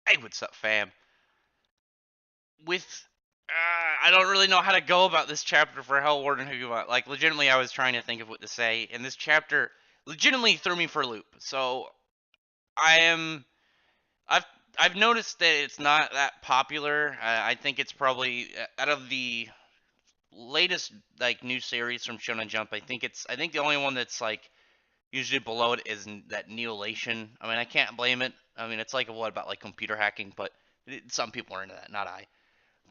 Hey, what's up, fam? With I don't really know how to go about this chapter for Hell Warden Higuma. Like, legitimately, I was trying to think of what to say, and this chapter legitimately threw me for a loop. So I am, I've I've noticed that it's not that popular. I think it's probably out of the latest like new series from Shonen Jump. I think the only one that's like usually below it is that Neolation. I mean, I can't blame it. I mean, it's like what about like computer hacking, but some people are into that, not I.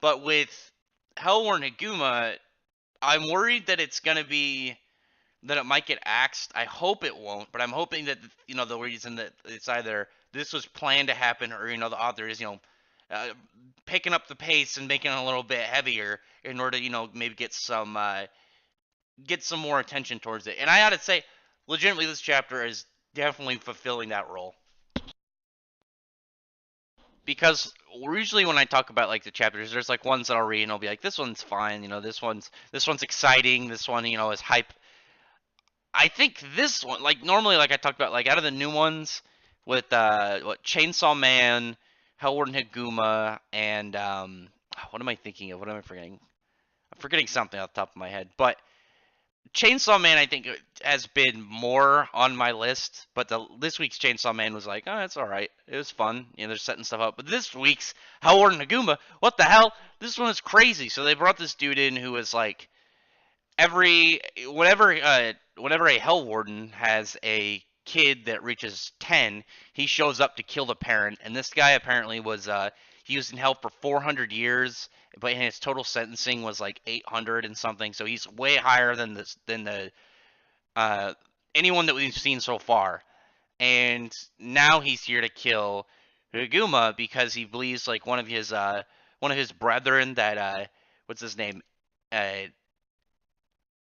But with Hellworn Higuma, I'm worried that it's gonna be that it might get axed. I hope it won't, but I'm hoping that the reason that it's either this was planned to happen or the author is uh, picking up the pace and making it a little bit heavier in order to maybe get some more attention towards it. And I gotta say, legitimately, this chapter is definitely fulfilling that role. Because usually when I talk about like the chapters, there's like ones that I'll read and I'll be like, this one's fine, this one's exciting, this one is hype. I think this one, like normally, like I talked about, like out of the new ones with what Chainsaw Man, Hellward Higuma, and what am I thinking of? What am I forgetting? I'm forgetting something off the top of my head, but Chainsaw Man, I think, has been more on my list, but this week's Chainsaw Man was like, oh, it's all right. It was fun. They're setting stuff up. But this week's Hellwarden Naguma, what the hell? This one is crazy. So they brought this dude in who was like every whenever a Hell Warden has a kid that reaches 10, he shows up to kill the parent. And this guy apparently he was in hell for 400 years, but his total sentencing was like 800 and something. So he's way higher than the uh, anyone that we've seen so far. And now he's here to kill Higuma because he believes like one of his brethren that what's his name? Uh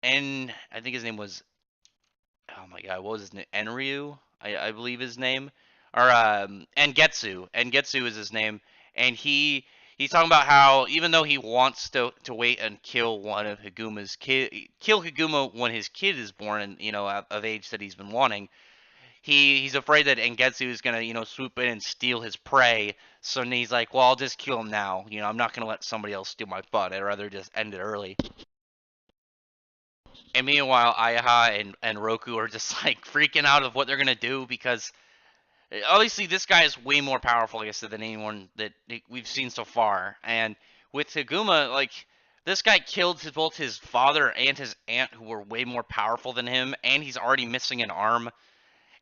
I think his name was, oh my god, what was his name? Enryu, I believe his name, or Engetsu is his name, and he's talking about how even though he wants to wait and kill one of Higuma's kid, kill Higuma when his kid is born and of age that he's been wanting, he's afraid that Engetsu is gonna swoop in and steal his prey. So he's like, well, I'll just kill him now. I'm not gonna let somebody else steal my butt. I'd rather just end it early. And meanwhile, Ayaha and Roku are just like freaking out of what they're gonna do because obviously this guy is way more powerful, like I said, than anyone that we've seen so far. And with Higuma, like this guy killed both his father and his aunt, who were way more powerful than him, and he's already missing an arm.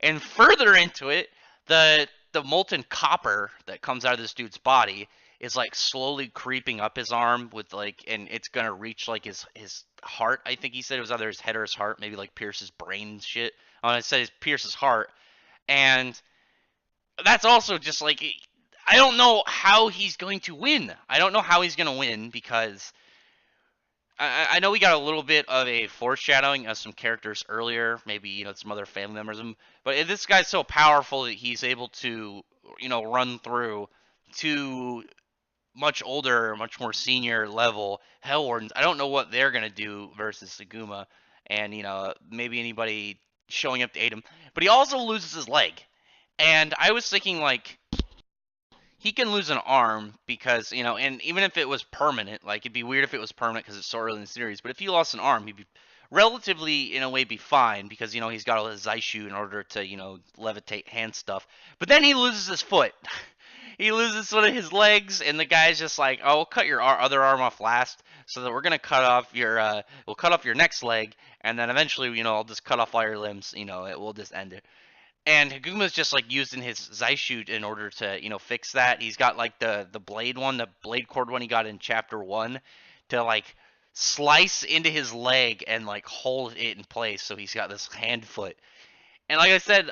And further into it, the molten copper that comes out of this dude's body is like slowly creeping up his arm with like, and it's gonna reach like his heart. I think he said it was either his head or his heart, maybe like pierce his brain and shit. I said it pierce his heart, and that's also just like, I don't know how he's going to win. I don't know how he's gonna win because I know we got a little bit of a foreshadowing of some characters earlier, maybe some other family members. But this guy's so powerful that he's able to run through two much older, much more senior level Hell Wardens. I don't know what they're gonna do versus Saguma, and maybe anybody showing up to aid him. But he also loses his leg, and I was thinking like he can lose an arm because and even if it was permanent, like it'd be weird if it was permanent because it's so early in the series. But if he lost an arm, he'd be relatively in a way be fine because he's got a Zaishu in order to levitate hand stuff. But then he loses his foot. He loses one of his legs, and the guy's just like, "Oh, we'll cut your other arm off last, so that we're gonna cut off we'll cut off your next leg, and then eventually, I'll just cut off all your limbs. We'll just end it." And Haguma's just like using his Zaishoot in order to fix that. He's got like the blade one, the blade cord one he got in chapter 1 to like slice into his leg and like hold it in place, so he's got this hand foot. And like I said,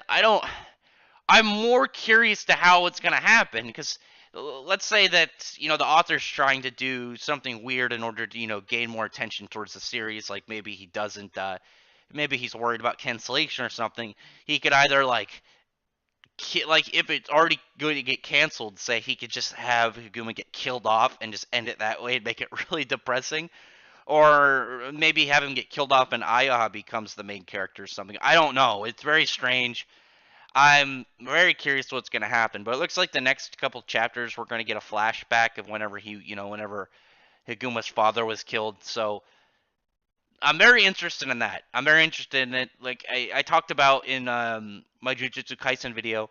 I'm more curious to how it's gonna happen because let's say that the author's trying to do something weird in order to gain more attention towards the series. Like maybe he doesn't maybe he's worried about cancellation or something. He could either like if it's already going to get canceled, say he could just have Higuma get killed off and just end it that way and make it really depressing, or maybe have him get killed off and Ayaha becomes the main character or something. I don't know. It's very strange. I'm very curious what's going to happen. But it looks like the next couple chapters we're going to get a flashback of whenever Higuma's father was killed. So I'm very interested in that. I'm very interested in it. Like I talked about in my Jujutsu Kaisen video,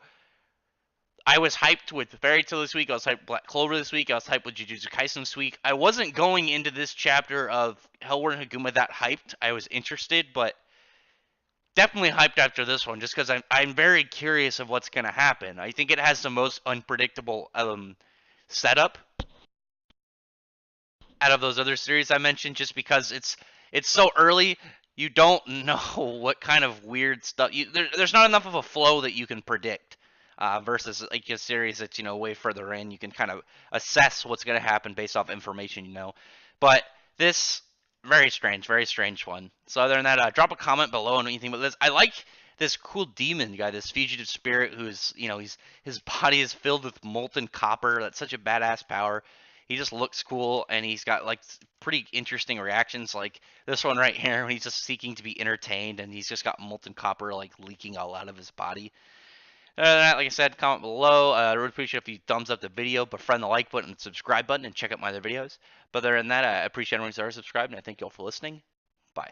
I was hyped with Fairy Tail this week. I was hyped with Black Clover this week. I was hyped with Jujutsu Kaisen this week. I wasn't going into this chapter of Hellwarden Higuma that hyped. I was interested, but definitely hyped after this one, just because I'm very curious of what's gonna happen. I think it has the most unpredictable setup out of those other series I mentioned, just because it's so early. You don't know what kind of weird stuff. There's not enough of a flow that you can predict. Versus like a series that's way further in, you can kind of assess what's going to happen based off information you know. But this very strange one. So other than that, drop a comment below on anything about this. I like this cool demon guy, this fugitive spirit who's his body is filled with molten copper. That's such a badass power. He just looks cool, and he's got like pretty interesting reactions, like this one right here when he's just seeking to be entertained, and he's just got molten copper like leaking all out of his body. Other than that, like I said, comment below. I really appreciate if you thumbs up the video, befriend the like button and subscribe button, and check out my other videos. But other than that, I appreciate everyone who's already subscribed, and I thank you all for listening. Bye.